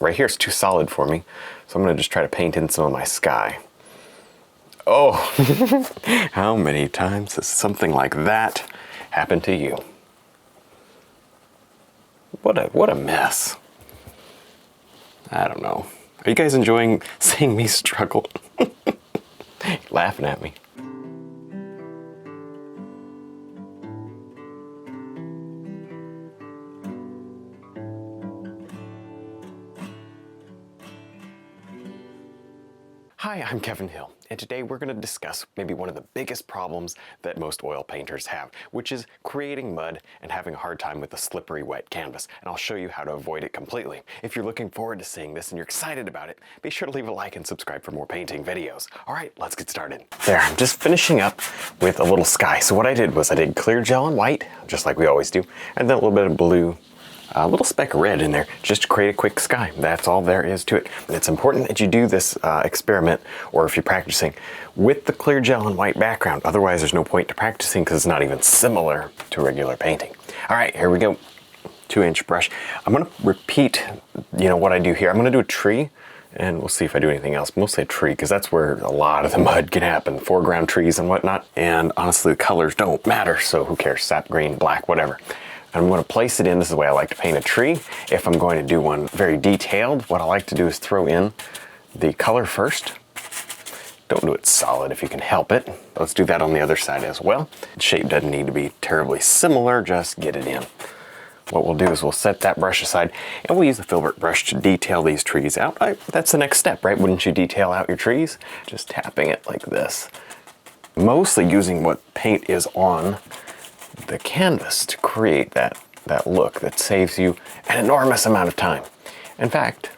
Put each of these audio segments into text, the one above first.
right here is too solid for me. So I'm gonna just try to paint in some of my sky. Oh, how many times has something like that happened to you? What a mess. I don't know. Are you guys enjoying seeing me struggle? Laughing at me. Hi, I'm Kevin Hill, and today we're going to discuss maybe one of the biggest problems that most oil painters have, which is creating mud and having a hard time with a slippery, wet canvas, and I'll show you how to avoid it completely. If you're looking forward to seeing this and you're excited about it, be sure to leave a like and subscribe for more painting videos. All right, let's get started. There, I'm just finishing up with a little sky. So what I did was I did clear gel and white, just like we always do, and then a little bit of blue, a little speck of red in there just to create a quick sky. That's all there is to it. And it's important that you do this experiment, or if you're practicing, with the clear gel and white background. Otherwise, there's no point to practicing because it's not even similar to regular painting. All right, here we go. 2-inch brush. I'm gonna repeat, what I do here. I'm gonna do a tree, and we'll see if I do anything else. Mostly a tree, because that's where a lot of the mud can happen. Foreground trees and whatnot. And honestly, the colors don't matter, so who cares? Sap green, black, whatever. I'm going to place it in. This is the way I like to paint a tree. If I'm going to do one very detailed, what I like to do is throw in the color first. Don't do it solid if you can help it. Let's do that on the other side as well. The shape doesn't need to be terribly similar, just get it in. What we'll do is we'll set that brush aside, and we'll use the filbert brush to detail these trees out. That's the next step, right? Wouldn't you detail out your trees? Just tapping it like this. Mostly using what paint is on the canvas to create that look that saves you an enormous amount of time. In fact,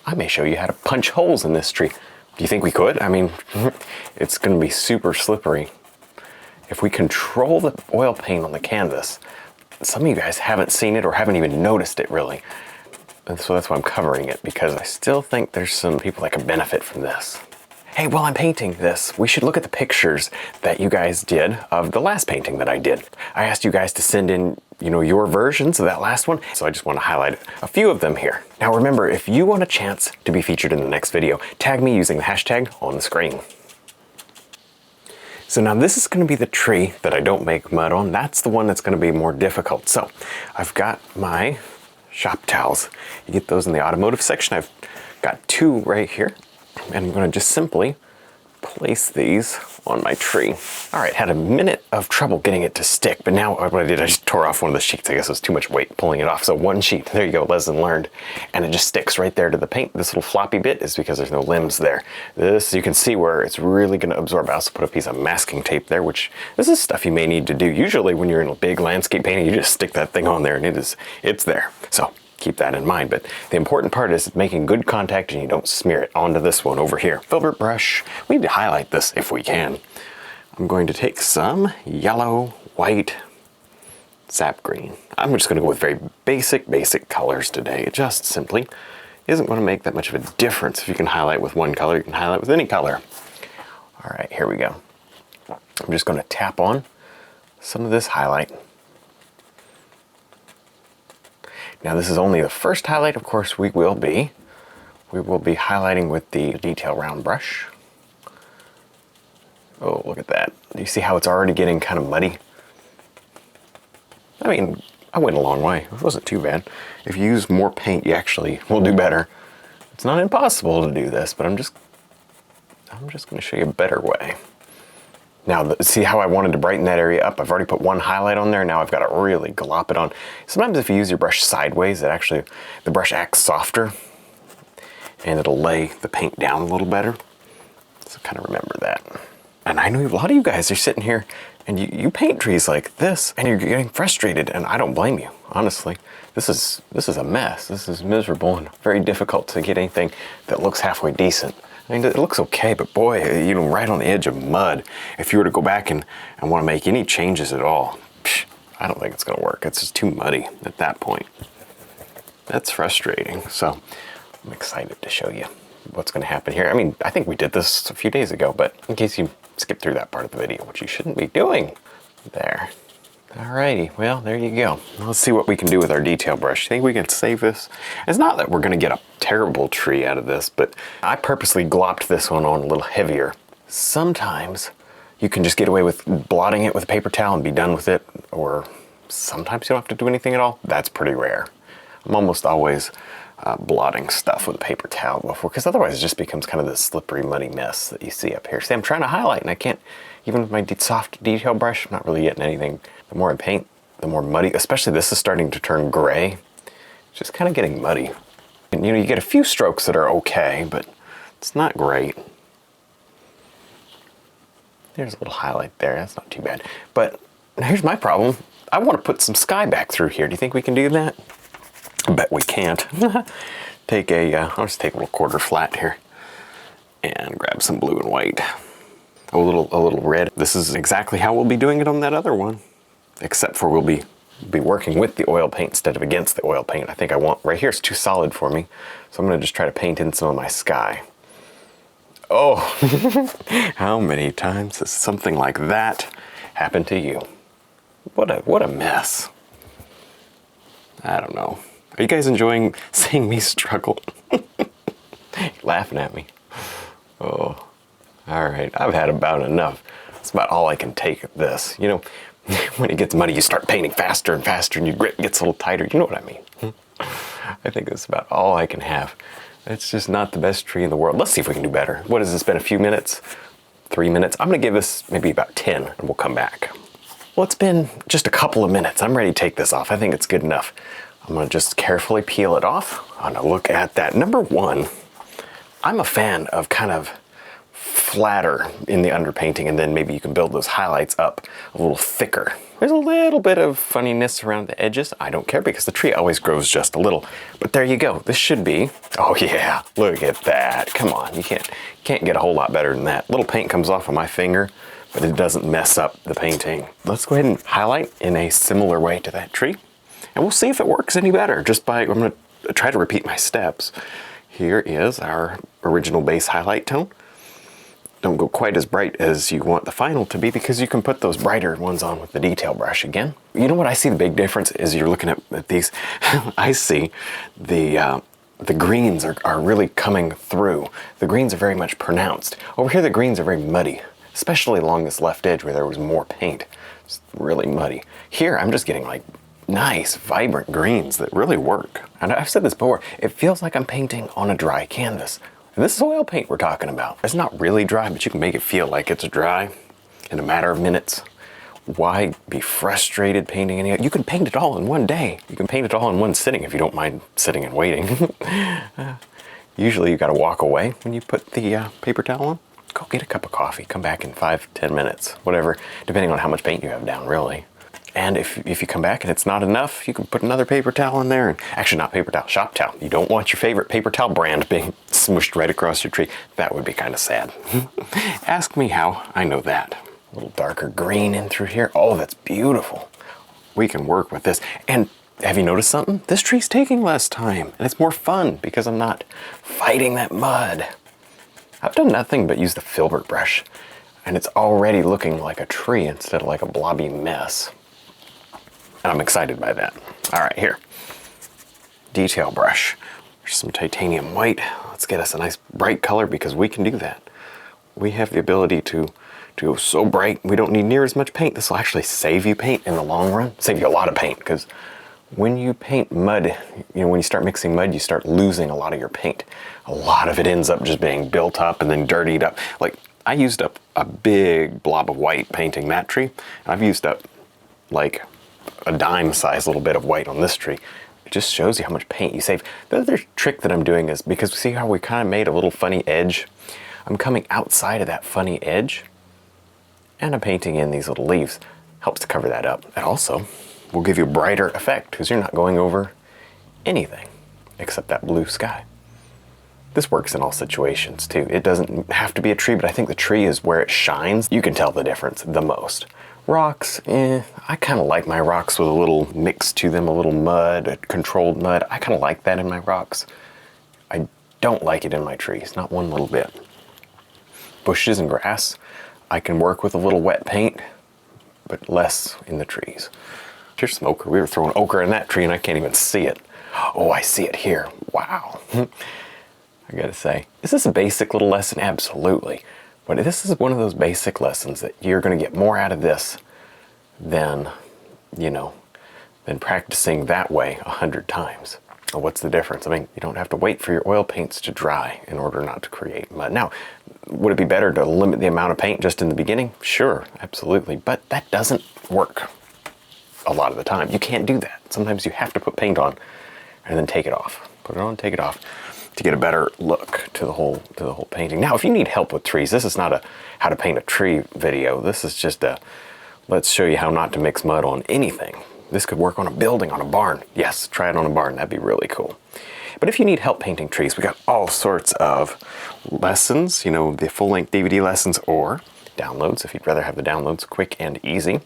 I may show you how to punch holes in this tree. Do you think we could? I mean, it's going to be super slippery. If we control the oil paint on the canvas, some of you guys haven't seen it or haven't even noticed it really. And so that's why I'm covering it, because I still think there's some people that can benefit from this. Hey, while I'm painting this, we should look at the pictures that you guys did of the last painting that I did. I asked you guys to send in, your versions of that last one, so I just want to highlight a few of them here. Now remember, if you want a chance to be featured in the next video, tag me using the hashtag on the screen. So now this is going to be the tree that I don't make mud on. That's the one that's going to be more difficult. So I've got my shop towels. You get those in the automotive section. I've got 2 right here. And I'm going to just simply place these on my tree. All right, had a minute of trouble getting it to stick, but now what I did, I just tore off one of the sheets. I guess it was too much weight pulling it off. So 1 sheet, there you go, lesson learned. And it just sticks right there to the paint. This little floppy bit is because there's no limbs there. This, you can see where it's really going to absorb. I also put a piece of masking tape there, which this is stuff you may need to do. Usually when you're in a big landscape painting, you just stick that thing on there and it's there. So keep that in mind, but the important part is making good contact and you don't smear it onto this one over here. Filbert brush, we need to highlight this if we can. I'm going to take some yellow, white, sap green. I'm just going to go with very basic colors today. It just simply isn't going to make that much of a difference. If you can highlight with one color, you can highlight with any color. All right, here we go. I'm just going to tap on some of this highlight. Now this is only the first highlight. Of course, we will be highlighting with the detail round brush. Oh, look at that. Do you see how it's already getting kind of muddy? I mean, I went a long way. It wasn't too bad. If you use more paint, you actually will do better. It's not impossible to do this, but I'm just going to show you a better way. Now, see how I wanted to brighten that area up? I've already put 1 highlight on there. Now I've got to really glop it on. Sometimes if you use your brush sideways, the brush acts softer and it'll lay the paint down a little better. So kind of remember that. And I know a lot of you guys are sitting here and you paint trees like this and you're getting frustrated, and I don't blame you, honestly. This is a mess. This is miserable and very difficult to get anything that looks halfway decent. I mean, it looks okay, but boy, right on the edge of mud, if you were to go back and want to make any changes at all, I don't think it's going to work. It's just too muddy at that point. That's frustrating. So I'm excited to show you what's going to happen here. I mean, I think we did this a few days ago, but in case you skipped through that part of the video, which you shouldn't be doing, there. Alrighty, well, there you go. Let's see what we can do with our detail brush. You think we can save this? It's not that we're gonna get a terrible tree out of this, but I purposely glopped this one on a little heavier. Sometimes you can just get away with blotting it with a paper towel and be done with it, or sometimes you don't have to do anything at all. That's pretty rare. I'm almost always blotting stuff with a paper towel before, because otherwise it just becomes kind of this slippery, muddy mess that you see up here. See, I'm trying to highlight and I can't, even with my soft detail brush, I'm not really getting anything. The more I paint, the more muddy, especially this is starting to turn gray. It's just kind of getting muddy. And you know, you get a few strokes that are okay, but it's not great. There's a little highlight there, that's not too bad. But here's my problem. I want to put some sky back through here. Do you think we can do that? I bet we can't. I'll just take a little quarter flat here and grab some blue and white. A little red. This is exactly how we'll be doing it on that other one, except for we'll be working with the oil paint instead of against the oil paint. I think I want, right here it's too solid for me, so I'm gonna just try to paint in some of my sky. Oh, how many times has something like that happened to you? What a mess. I don't know. Are you guys enjoying seeing me struggle? Laughing at me. Oh, all right, I've had about enough. That's about all I can take of this. You know, when it gets muddy, you start painting faster and faster and your grip gets a little tighter. You know what I mean? I think that's about all I can have. It's just not the best tree in the world. Let's see if we can do better. What has this been, a few minutes? 3 minutes? I'm gonna give this maybe about 10 and we'll come back. Well, it's been just a couple of minutes. I'm ready to take this off. I think it's good enough. I'm gonna just carefully peel it off. I'm gonna look at that. Number one, I'm a fan of kind of flatter in the underpainting, and then maybe you can build those highlights up a little thicker. There's a little bit of funniness around the edges. I don't care because the tree always grows just a little. But there you go. This should be, oh yeah, look at that. Come on, you can't get a whole lot better than that. Little paint comes off of my finger, but it doesn't mess up the painting. Let's go ahead and highlight in a similar way to that tree, and we'll see if it works any better just by, I'm gonna try to repeat my steps. Here is our original base highlight tone. Don't go quite as bright as you want the final to be, because you can put those brighter ones on with the detail brush again. You know what I see the big difference is, you're looking at these, I see the greens are really coming through. The greens are very much pronounced. Over here the greens are very muddy, especially along this left edge where there was more paint. It's really muddy. Here I'm just getting like nice, vibrant greens that really work. And I've said this before, it feels like I'm painting on a dry canvas. And this is oil paint we're talking about. It's not really dry, but you can make it feel like it's dry in a matter of minutes. Why be frustrated painting any? You can paint it all in one day. You can paint it all in one sitting if you don't mind sitting and waiting. Usually you gotta walk away when you put the paper towel on. Go get a cup of coffee, come back in 5-10 minutes, whatever, depending on how much paint you have down, really. And if you come back and it's not enough, you can put another paper towel in there. And actually, not paper towel, shop towel. You don't want your favorite paper towel brand being smooshed right across your tree. That would be kind of sad. Ask me how I know that. A little darker green in through here. Oh, that's beautiful. We can work with this. And have you noticed something? This tree's taking less time, and it's more fun because I'm not fighting that mud. I've done nothing but use the filbert brush, and it's already looking like a tree instead of like a blobby mess. And I'm excited by that. All right, here. Detail brush. There's some titanium white. Let's get us a nice bright color, because we can do that. We have the ability to go so bright, we don't need near as much paint. This will actually save you paint in the long run. Save you a lot of paint, because when you paint mud, you know, when you start mixing mud, you start losing a lot of your paint. A lot of it ends up just being built up and then dirtied up. Like, I used up a big blob of white painting that tree. I've used up like a dime-sized little bit of white on this tree. It just shows you how much paint you save. The other trick that I'm doing is, because see how we kind of made a little funny edge? I'm coming outside of that funny edge, and I'm painting in these little leaves. Helps to cover that up. And also will give you a brighter effect, because you're not going over anything except that blue sky. This works in all situations too. It doesn't have to be a tree, but I think the tree is where it shines. You can tell the difference the most. Rocks, I kind of like my rocks with a little mix to them, a little mud, a controlled mud. I kind of like that in my rocks. I don't like it in my trees, not one little bit. Bushes and grass, I can work with a little wet paint but less in the trees. Here's some ochre. We were throwing ochre in that tree and I can't even see it. Oh, I see it here. Wow. I gotta say, is this a basic little lesson? Absolutely. But this is one of those basic lessons that you're gonna get more out of this than, than practicing that way 100 times. Well, what's the difference? I mean, you don't have to wait for your oil paints to dry in order not to create mud. Now, would it be better to limit the amount of paint just in the beginning? Sure, absolutely. But that doesn't work a lot of the time. You can't do that. Sometimes you have to put paint on and then take it off. Put it on, take it off to get a better look to the whole painting. Now, if you need help with trees, this is not a how to paint a tree video. This is just a let's show you how not to mix mud on anything. This could work on a building, on a barn. Yes, try it on a barn. That'd be really cool. But if you need help painting trees, we got all sorts of lessons, the full-length DVD lessons or downloads, if you'd rather have the downloads quick and easy.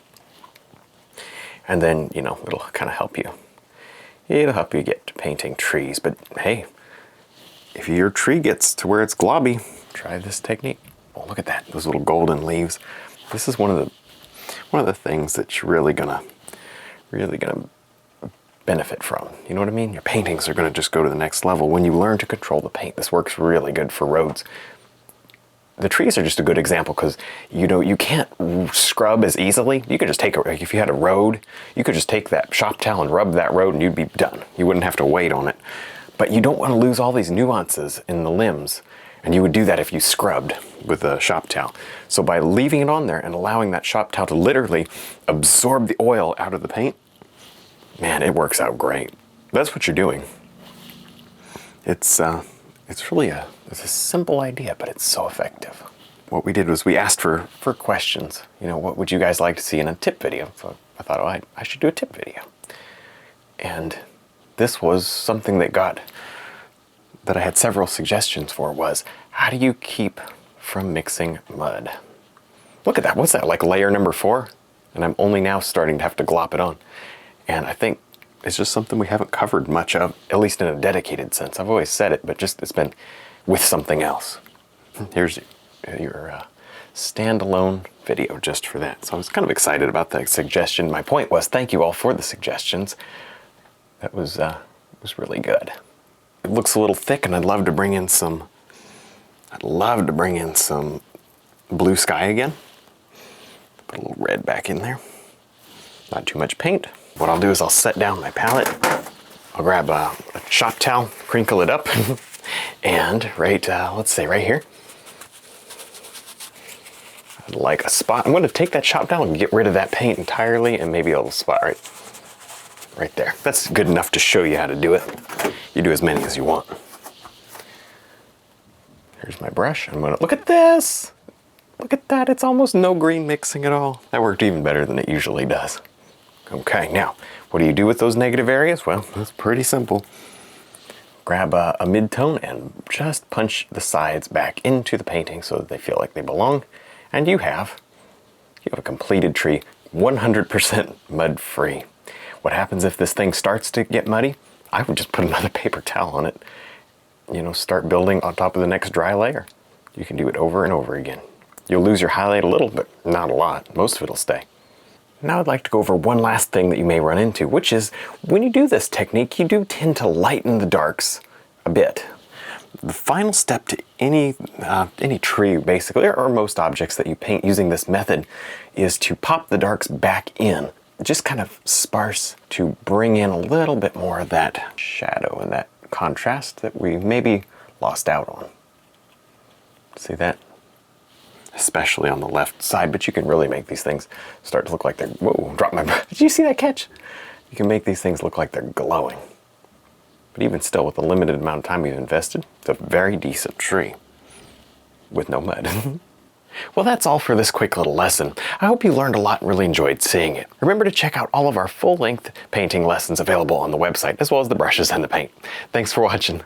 And then, it'll kind of help you. It'll help you get to painting trees. But hey, if your tree gets to where it's globby, try this technique. Oh, look at that, those little golden leaves. This is one of the things that you're really gonna benefit from. You know what I mean? Your paintings are gonna just go to the next level when you learn to control the paint. This works really good for roads. The trees are just a good example because you can't scrub as easily. You could just take if you had a road, you could just take that shop towel and rub that road and you'd be done. You wouldn't have to wait on it. But you don't want to lose all these nuances in the limbs. And you would do that if you scrubbed with a shop towel. So by leaving it on there and allowing that shop towel to literally absorb the oil out of the paint, man, it works out great. That's what you're doing. It's really a simple idea, but it's so effective. What we did was we asked for questions. What would you guys like to see in a tip video? So I thought, I should do a tip video. And this was something that I had several suggestions for was, how do you keep from mixing mud? Look at that, what's that, like layer number 4? And I'm only now starting to have to glop it on. And I think it's just something we haven't covered much of, at least in a dedicated sense. I've always said it, but just it's been with something else. Here's your standalone video just for that. So I was kind of excited about that suggestion. My point was, thank you all for the suggestions. That was really good. It looks a little thick, and I'd love to bring in some blue sky again. Put a little red back in there. Not too much paint. What I'll do is I'll set down my palette. I'll grab a shop towel, crinkle it up, and let's say right here, I'd like a spot. I'm going to take that shop towel and get rid of that paint entirely, and maybe a little spot right there. That's good enough to show you how to do it. You do as many as you want. Here's my brush. I'm gonna, look at this. Look at that, it's almost no green mixing at all. That worked even better than it usually does. Okay, now, what do you do with those negative areas? Well, it's pretty simple. Grab a mid-tone and just punch the sides back into the painting so that they feel like they belong. And you have a completed tree, 100% mud-free. What happens if this thing starts to get muddy? I would just put another paper towel on it. Start building on top of the next dry layer. You can do it over and over again. You'll lose your highlight a little, but not a lot. Most of it'll stay. Now I'd like to go over one last thing that you may run into, which is when you do this technique, you do tend to lighten the darks a bit. The final step to any tree, basically, or most objects that you paint using this method, is to pop the darks back in. Just kind of sparse to bring in a little bit more of that shadow and that contrast that we maybe lost out on. See that? Especially on the left side, but you can really make these things start to look like they're, whoa, drop my brush. Did you see that catch? You can make these things look like they're glowing. But even still, with the limited amount of time you've invested, it's a very decent tree with no mud. Well, that's all for this quick little lesson. I hope you learned a lot and really enjoyed seeing it. Remember to check out all of our full-length painting lessons available on the website, as well as the brushes and the paint. Thanks for watching.